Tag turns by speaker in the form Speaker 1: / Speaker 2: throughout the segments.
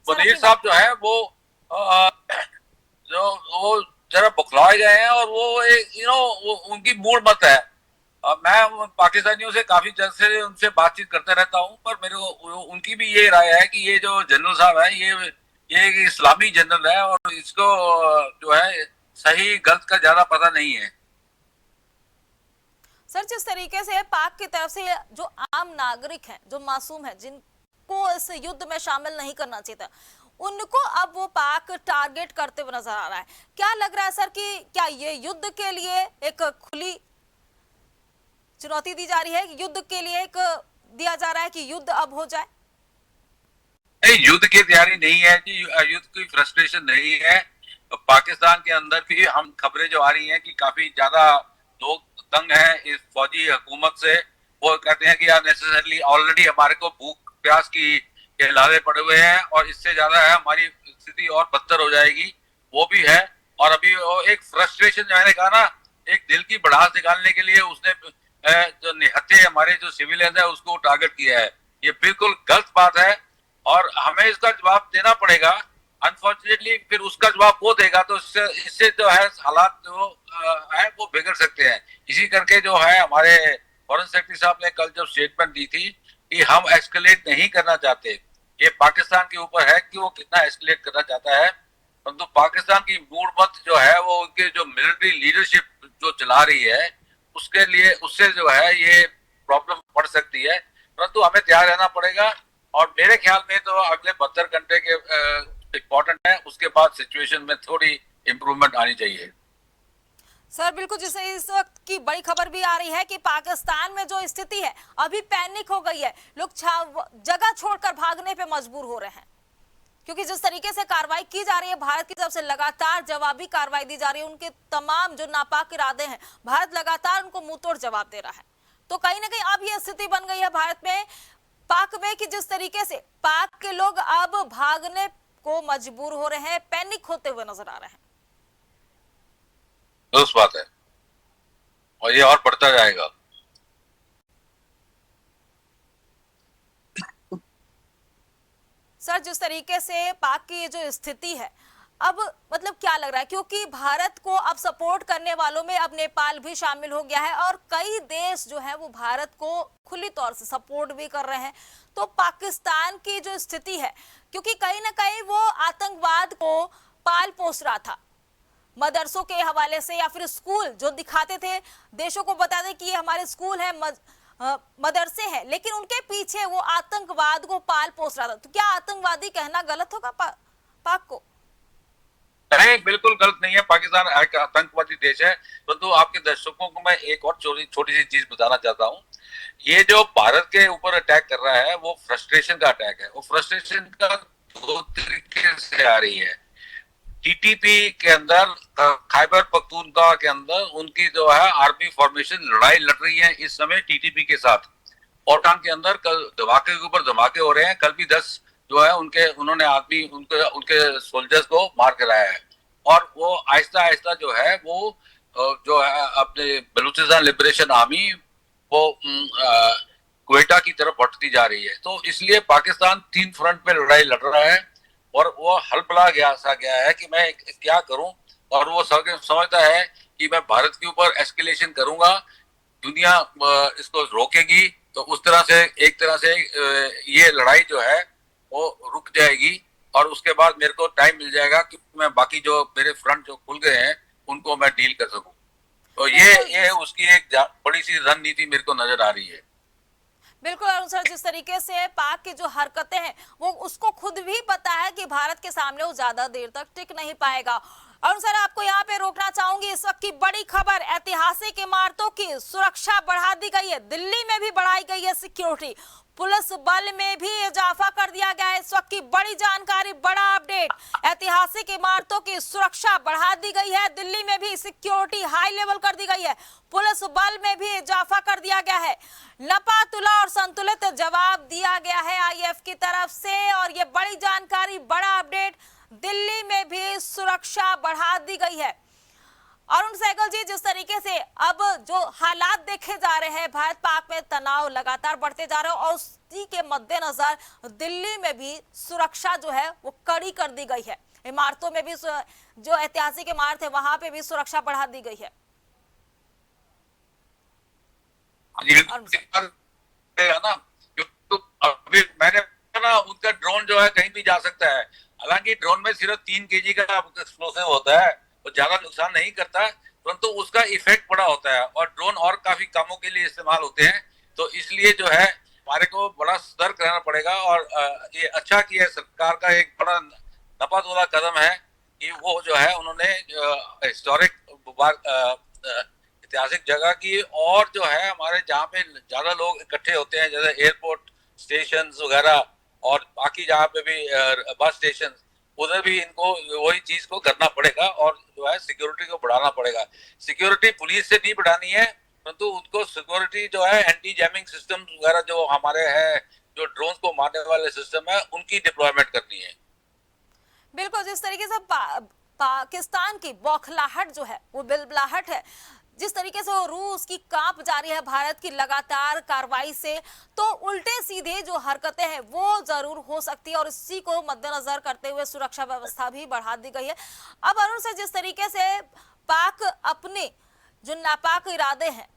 Speaker 1: मुनीर साहब जो है वो अ, जो वो जरा बुखलाए गए हैं और वो एक उनकी मूड मत है। मैं पाकिस्तानियों से काफी जल्द से उनसे बातचीत करते रहता हूँ, पर मेरे को उनकी भी ये राय है कि ये जो जनरल साहब है ये एक इस्लामी जनरल है और इसको जो है सही गलत का ज्यादा पता नहीं है।
Speaker 2: सर, जिस तरीके से पाक की तरफ से जो आम नागरिक हैं, जो मासूम हैं, जिनको इस युद्ध में शामिल नहीं करना चाहिए था, उनको अब वो पाक टारगेट करते हुए नजर आ रहा है। क्या लग रहा है सर कि क्या ये युद्ध के लिए एक खुली चुनौती दी जा रही है, युद्ध के लिए एक दिया जा रहा है कि युद्ध अब हो जाए?
Speaker 1: नहीं, युद्ध की तैयारी नहीं है जी, युद्ध की फ्रस्ट्रेशन नहीं है। पाकिस्तान के अंदर भी हम खबरें जो आ रही हैं कि काफी ज्यादा लोग तंग हैं इस फौजी हुकूमत से। वो कहते हैं कि यार नेसेसरली ऑलरेडी हमारे को भूख प्यास की के लाले पड़े हुए हैं और इससे ज्यादा है हमारी स्थिति और बदतर हो जाएगी, वो भी है। और अभी वो एक फ्रस्ट्रेशन जो मैंने कहा ना, एक दिल की भड़ास निकालने के लिए उसने जो निहत्थे हमारे जो सिविलियन है उसको टारगेट किया है। ये बिल्कुल गलत बात है और हमें इसका जवाब देना पड़ेगा। अनफॉर्चुनेटली फिर उसका जवाब वो देगा तो इससे जो है हालात जो है वो बिगड़ सकते हैं। इसी करके जो है हमारे फॉरेन सेक्रेटरी साहब ने कल जब स्टेटमेंट दी थी कि हम एस्केलेट नहीं करना चाहते, ये पाकिस्तान के ऊपर है कि वो कितना एस्केलेट करना चाहता है। परंतु पाकिस्तान की मूड मत जो है वो उनके जो मिलिट्री लीडरशिप जो चला रही है उसके लिए उससे जो है ये प्रॉब्लम बढ़ सकती है। परंतु हमें तैयार रहना पड़ेगा और मेरे ख्याल में तो अगले 72 घंटे के इम्पोर्टेंट है, उसके बाद सिचुएशन में थोड़ी इम्प्रूवमेंट आनी चाहिए।
Speaker 2: सर बिल्कुल, जिससे इस वक्त की बड़ी खबर भी आ रही है कि पाकिस्तान में जो स्थिति है अभी पैनिक हो गई है, लोग जगह छोड़कर भागने पे मजबूर हो रहे हैं, क्योंकि जिस तरीके से कार्रवाई की जा रही है, भारत की तरफ से लगातार जवाबी कार्रवाई दी जा रही है, उनके तमाम जो नापाक इरादे हैं भारत लगातार उनको मुंहतोड़ जवाब दे रहा है। तो कहीं ना कहीं अब यह स्थिति बन गई है भारत में, पाक में, कि जिस तरीके से पाक के लोग अब भागने को मजबूर हो रहे हैं, पैनिक होते हुए नजर आ रहे हैं।
Speaker 1: उस बात है और ये और बढ़ता जाएगा।
Speaker 2: सर, जिस तरीके से पाक की ये जो स्थिति है, अब मतलब क्या लग रहा है, क्योंकि भारत को अब सपोर्ट करने वालों में अब नेपाल भी शामिल हो गया है और कई देश जो है वो भारत को खुली तौर से सपोर्ट भी कर रहे हैं। तो पाकिस्तान की जो स्थिति है, क्योंकि कहीं ना कहीं वो आतंकवाद को पाल पोस रहा था, मदरसों के हवाले से या फिर स्कूल जो दिखाते थे, देशों को बता दें कि ये हमारे स्कूल है, मदरसे हैं, लेकिन उनके पीछे वो आतंकवाद को पाल पोस रहा था। तो क्या आतंकवादी कहना गलत होगा पाक को?
Speaker 1: नहीं, बिल्कुल गलत नहीं है। पाकिस्तान एक आतंकवादी देश है। परंतु आपके दर्शकों को मैं एक और छोटी सी चीज बताना चाहता हूँ। ये जो भारत के ऊपर अटैक कर रहा है वो फ्रस्ट्रेशन का अटैक है। वो फ्रस्ट्रेशन का दो तरीके से आ रही है। टीटीपी के अंदर खैबर पख्तूनख्वा के अंदर उनकी जो है आर्मी फॉर्मेशन लड़ाई लड़ रही है इस समय टीटीपी के साथ। पौटान के अंदर कल धमाके के ऊपर धमाके हो रहे हैं। कल भी 10 जो है उन्होंने आदमी उनके उनके सोल्जर्स को मार कराया है और वो आहिस्ता आहिस्ता जो है वो जो है अपने बलूचिस्तान लिबरेशन आर्मी वो क्वेटा की तरफ बढ़ती जा रही है। तो इसलिए पाकिस्तान 3 फ्रंट पे लड़ाई लड़ रहा है और वो हलबला गया है कि मैं क्या करूं। और वो समझता है कि मैं भारत के ऊपर एस्केलेशन करूंगा, दुनिया इसको रोकेगी, तो उस तरह से एक तरह से ये लड़ाई जो है वो रुक जाएगी और उसके बाद मेरे को टाइम मिल जाएगा कि मैं बाकी जो मेरे फ्रंट जो खुल गए हैं उनको मैं डील कर सकूं। तो ये उसकी एक बड़ी सी रणनीति मेरे को नजर आ रही है।
Speaker 2: बिल्कुल अरुण सर, जिस तरीके से पाक की जो हरकतें हैं वो उसको खुद भी पता है कि भारत के सामने वो ज्यादा देर तक टिक नहीं पाएगा। अरुण सर, आपको यहाँ पे रोकना चाहूंगी, इस वक्त की बड़ी खबर, ऐतिहासिक इमारतों की सुरक्षा बढ़ा दी गई है, दिल्ली में भी बढ़ाई गई है सिक्योरिटी, पुलिस बल में भी इजाफा कर दिया गया है। इस वक्त की बड़ी जानकारी, बड़ा अपडेट, ऐतिहासिक इमारतों की सुरक्षा बढ़ा दी गई है, दिल्ली में भी सिक्योरिटी हाई लेवल कर दी गई है, पुलिस बल में भी इजाफा कर दिया गया है, लपातुला और संतुलित जवाब दिया गया है आईएफ की तरफ से। और ये बड़ी जानकारी, बड़ा अपडेट, दिल्ली में भी सुरक्षा बढ़ा दी गई है। अरुण सहगल जी, जिस तरीके से अब जो हालात देखे जा रहे हैं, भारत पाक में तनाव लगातार बढ़ते जा रहे हैं और उसी के मद्देनजर दिल्ली में भी सुरक्षा जो है वो कड़ी कर दी गई है। इमारतों में भी जो ऐतिहासिक इमारत है वहां पे भी सुरक्षा बढ़ा दी गई है।
Speaker 1: है ना, क्योंकि अभी मैंने ना उनका ड्रोन जो है कहीं भी जा सकता है। हालांकि ड्रोन में सिर्फ 3 kg का एक्सप्लोसिव होता है, वो ज्यादा नुकसान नहीं करता, परंतु उसका इफेक्ट बड़ा होता है और ड्रोन और काफी कामों के लिए इस्तेमाल होते हैं। तो इसलिए जो है हमारे को बड़ा सतर्क रहना पड़ेगा। और ये अच्छा किया है, सरकार का एक बड़ा नपातोला कदम है कि वो जो है उन्होंने हिस्टोरिक ऐतिहासिक जगह की और जो है हमारे जहाँ पे ज्यादा लोग इकट्ठे होते हैं, जैसे एयरपोर्ट स्टेशन वगैरह और बाकी जहाँ पे भी बस स्टेशन, उधर भी इनको वही चीज को करना पड़ेगा और जो है सिक्योरिटी को बढ़ाना पड़ेगा। सिक्योरिटी पुलिस से नहीं बढ़ानी है, परंतु उनको सिक्योरिटी जो है एंटी जैमिंग सिस्टम वगैरह जो हमारे है, जो ड्रोन को मारने वाले सिस्टम है, उनकी डिप्लॉयमेंट करनी है।
Speaker 2: बिल्कुल, जिस तरीके से पाकिस्तान की बौखलाहट जो है वो बिलबिलाहट है, जिस तरीके से वो रूस की कांप जारी है भारत की लगातार कार्रवाई से, तो उल्टे सीधे जो हरकतें हैं वो जरूर हो सकती है और इसी को मद्देनजर करते हुए सुरक्षा व्यवस्था भी बढ़ा दी गई है। अब अरुण से, जिस तरीके से पाक अपने जो नापाक इरादे हैं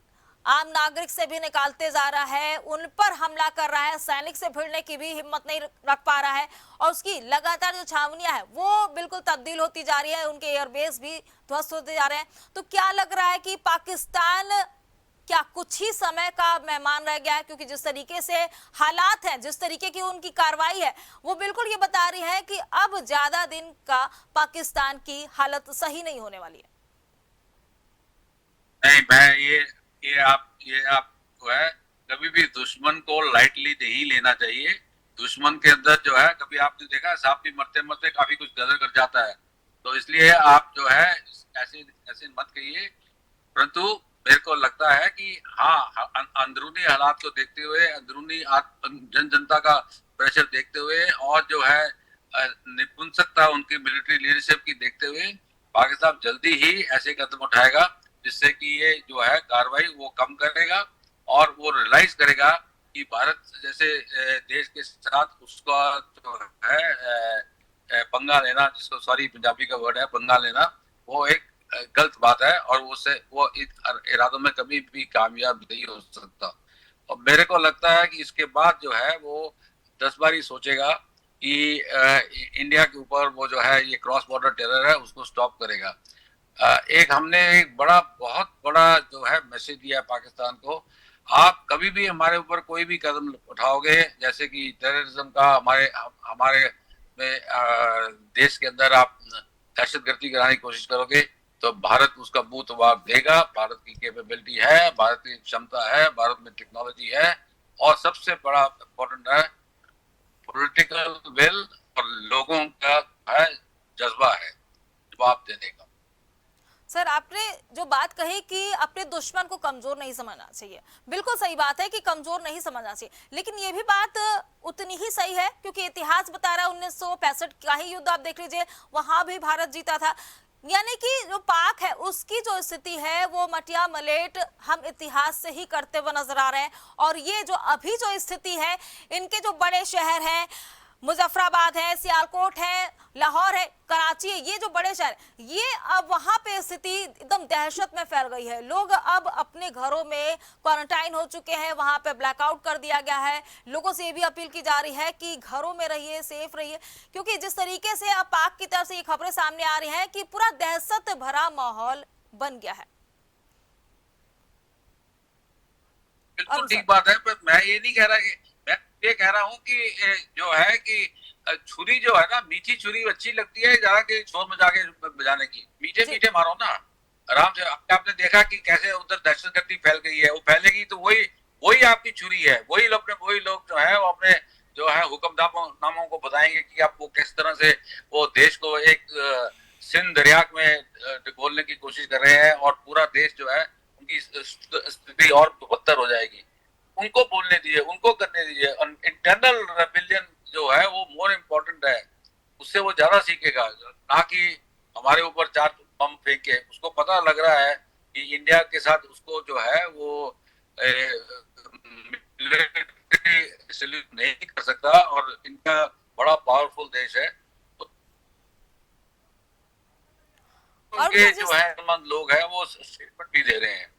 Speaker 2: आम नागरिक से भी निकालते जा रहा है, उन पर हमला कर रहा है, सैनिक से भिड़ने की भी हिम्मत नहीं रख पा रहा है और उसकी लगातार जो छावनियां है वो बिल्कुल तब्दील होती जा रही है, उनके एयरबेस भी ध्वस्त होते जा रहे हैं। तो क्या लग रहा है कि पाकिस्तान क्या कुछ ही समय का मेहमान रह गया है? क्योंकि जिस तरीके से हालात हैं, जिस तरीके की उनकी कार्रवाई है, वो बिल्कुल ये बता रही है कि अब ज्यादा दिन का पाकिस्तान की हालत सही नहीं होने वाली है।
Speaker 1: नहीं, मैं ये आप जो है कभी भी दुश्मन को लाइटली नहीं लेना चाहिए। दुश्मन के अंदर जो है, कभी आपने देखा सांप भी मरते मरते काफी कुछ गदर कर जाता है, तो इसलिए आप जो है ऐसे ऐसे मत कहिए। परंतु मेरे को लगता है कि हाँ, अंदरूनी हालात को देखते हुए, अंदरूनी जन जनता का प्रेशर देखते हुए और जो है निपुंसकता उनकी मिलिट्री लीडरशिप की देखते हुए पाकिस्तान जल्दी ही ऐसे कदम उठाएगा जिससे कि ये जो है कार्रवाई वो कम करेगा और वो रियलाइज करेगा कि भारत जैसे देश के साथ उसका जो है पंगा लेना, जिसको सॉरी पंजाबी का वर्ड है पंगा लेना, वो एक गलत बात है और उससे वो इरादों में कभी भी कामयाब नहीं हो सकता। और मेरे को लगता है कि इसके बाद जो है वो 10 बार ही सोचेगा कि इंडिया के ऊपर वो जो है ये क्रॉस बॉर्डर टेरर है उसको स्टॉप करेगा। एक हमने एक बहुत बड़ा जो है मैसेज दिया पाकिस्तान को, आप कभी भी हमारे ऊपर कोई भी कदम उठाओगे, जैसे कि टेररिज्म का हमारे में देश के अंदर आप दहशतगर्दी कराने की कोशिश करोगे, तो भारत उसका मुंह जवाब देगा। भारत की कैपेबिलिटी है, भारत की क्षमता है, भारत में टेक्नोलॉजी है और सबसे बड़ा इम्पोर्टेंट है पॉलिटिकल विल और लोगों का है जज्बा है जवाब देने का।
Speaker 2: सर, आपने जो बात कही कि अपने दुश्मन को कमजोर नहीं समझना चाहिए, बिल्कुल सही बात है कि कमजोर नहीं समझना चाहिए, लेकिन ये भी बात उतनी ही सही है क्योंकि इतिहास बता रहा है 1965 का ही युद्ध आप देख लीजिए, वहां भी भारत जीता था। यानी कि जो पाक है उसकी जो स्थिति है वो मटिया मलेट हम इतिहास से ही करते हुए नजर आ रहे हैं। और ये जो अभी जो स्थिति है, इनके जो बड़े शहर हैं, मुजफ्फराबाद है, सियालकोट है, लाहौर है, कराची है, ये जो बड़े शहर, ये अब वहां पे स्थिति एकदम दहशत में फैल गई है। लोग अब अपने घरों में क्वारंटाइन हो चुके हैं, वहां पे ब्लैकआउट कर दिया गया है। लोगों से ये भी अपील की जा रही है कि घरों में रहिए, सेफ रहिए, क्योंकि जिस तरीके से अब पाक की तरफ से ये खबरें सामने आ रही हैं कि पूरा दहशत भरा माहौल बन गया है।
Speaker 1: बिल्कुल ठीक बात है, पर मैं ये नहीं कह रहा कि, मैं ये कह रहा हूँ कि जो है कि छुरी जो है ना, मीठी छुरी अच्छी लगती है ज्यादा के शोर मचा के बजाने की, मीठे मीठे मारो ना आराम से। आपने देखा कि कैसे उधर दहशतगर्दी फैल गई है, वो फैलेगी तो वही आपकी छुरी है, वही लोग जो है वो अपने जो है हुक्मनामों को बताएंगे कि आप वो किस तरह से वो देश को एक सिंध दरिया में डुबोलने की कोशिश कर रहे हैं और पूरा देश जो है उनकी स्थिति और बदतर हो जाएगी। उनको बोलने दीजिए, उनको करने दीजिए। इंटरनल रेबिलियन जो है वो मोर इम्पोर्टेंट है, उससे वो ज्यादा सीखेगा, ना कि हमारे ऊपर बम फेंके, उसको पता लग रहा है कि इंडिया के साथ उसको जो है वो मिलिट्री सल्यूट नहीं कर सकता, और इनका बड़ा पावरफुल देश है, तो
Speaker 2: और
Speaker 1: उनके
Speaker 2: सर
Speaker 1: जो
Speaker 2: जिस
Speaker 1: है लोग हैं वो स्टेटमेंट भी दे रहे हैं।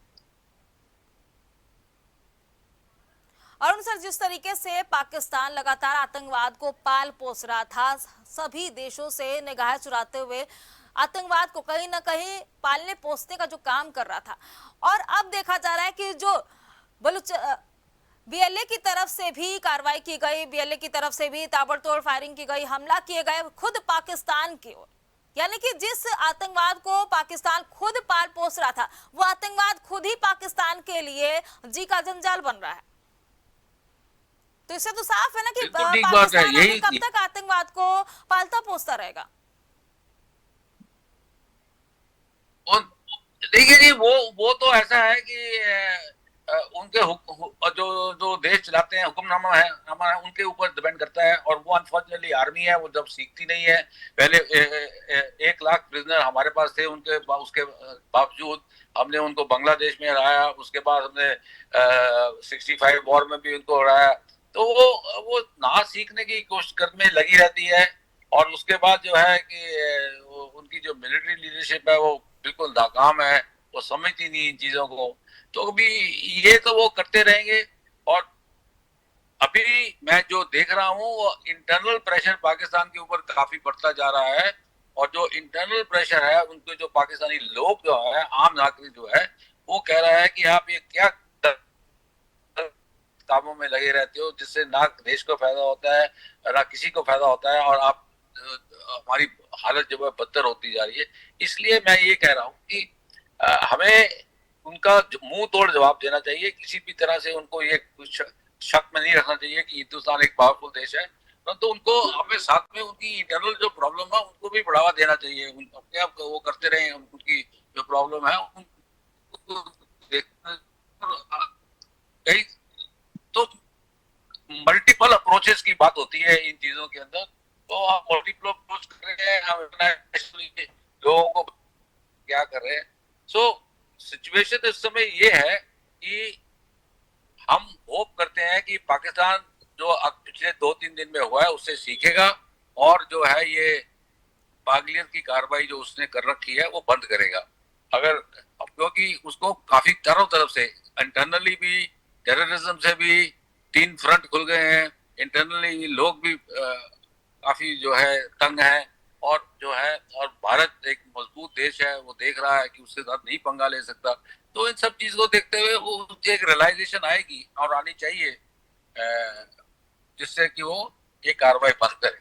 Speaker 2: अरुण सर, जिस तरीके से पाकिस्तान लगातार आतंकवाद को पाल पोस रहा था, सभी देशों से निगाह चुराते हुए आतंकवाद को कहीं ना कहीं पालने पोसने का जो काम कर रहा था, और अब देखा जा रहा है कि जो बलूच बीएलए की तरफ से भी कार्रवाई की गई, बीएलए की तरफ से भी ताबड़तोड़ फायरिंग की गई, हमला किए गए खुद पाकिस्तान की ओर, यानी कि जिस आतंकवाद को पाकिस्तान खुद पाल पोस रहा था, वो आतंकवाद खुद ही पाकिस्तान के लिए जी का जंजाल बन रहा है। तो इससे तो साफ है ना कि
Speaker 1: बिल्कुल ठीक बात है,
Speaker 2: पाकिस्तान आगे कब
Speaker 1: यही।
Speaker 2: तक आतंकवाद को पालता पोसता रहेगा।
Speaker 1: और देखिए जी, वो तो ऐसा है कि उनके जो जो देश चलाते हैं, हुक्मनामा है, नामा है, उनके ऊपर डिपेंड करता है। और वो अनफॉर्चुनेटली आर्मी है, वो जब सीखती नहीं है। पहले 1 लाख प्रिजनर हमारे पास थे, उसके बावजूद हमने उनको बांग्लादेश में हराया, उसके बाद हमने 65 वॉर में भी उनको हराया। तो वो ना सीखने की कोशिश करने में लगी रहती है, और उसके बाद जो है कि उनकी जो मिलिट्री लीडरशिप है वो बिल्कुल नाकाम है, वो समझती नहीं इन चीजों को। तो अभी ये तो वो करते रहेंगे। और अभी मैं जो देख रहा हूँ वो इंटरनल प्रेशर पाकिस्तान के ऊपर काफी बढ़ता जा रहा है। और जो इंटरनल प्रेशर है, उनको जो पाकिस्तानी लोग जो है, आम नागरिक जो है, वो कह रहा है कि आप ये क्या कामों में लगे रहते हो, जिससे ना देश को फायदा होता है, ना किसी को फायदा होता है, और आप हमारी हालत जो है बदतर होती जा रही है। इसलिए मैं ये कह रहा हूँ कि हमें उनका मुंह तोड़ जवाब देना चाहिए। किसी भी तरह से उनको ये कुछ शक में नहीं रखना चाहिए कि हिंदुस्तान एक पावरफुल देश है, परंतु उनको हमें साथ में उनकी इंटरनल जो प्रॉब्लम है उनको भी बढ़ावा देना चाहिए। अपने आप वो करते रहे, उनकी जो प्रॉब्लम है उनको देखना। कई तो मल्टीपल अप्रोचेस की बात होती है इन चीजों के अंदर। तो हम मल्टीपल अप्रोच कर रहे हैं, हम लोगों को क्या कर रहे हैं। सो सिचुएशन इस समय ये है कि हम होप करते हैं कि पाकिस्तान जो पिछले 2-3 दिन में हुआ है उससे सीखेगा, और जो है ये पागलियत की कार्रवाई जो उसने कर रखी है वो बंद करेगा। अगर, क्योंकि उसको काफी चारों तरफ से, इंटरनली भी, टेररिज्म से भी 3 फ्रंट खुल गए हैं। इंटरनली लोग भी काफी जो है तंग है, और जो है, और भारत एक मजबूत देश है, वो देख रहा है कि उसके साथ नहीं पंगा ले सकता। तो इन सब चीज को देखते हुए वो एक रियलाइजेशन आएगी, और आनी चाहिए, जिससे कि वो ये कार्रवाई बंद करे।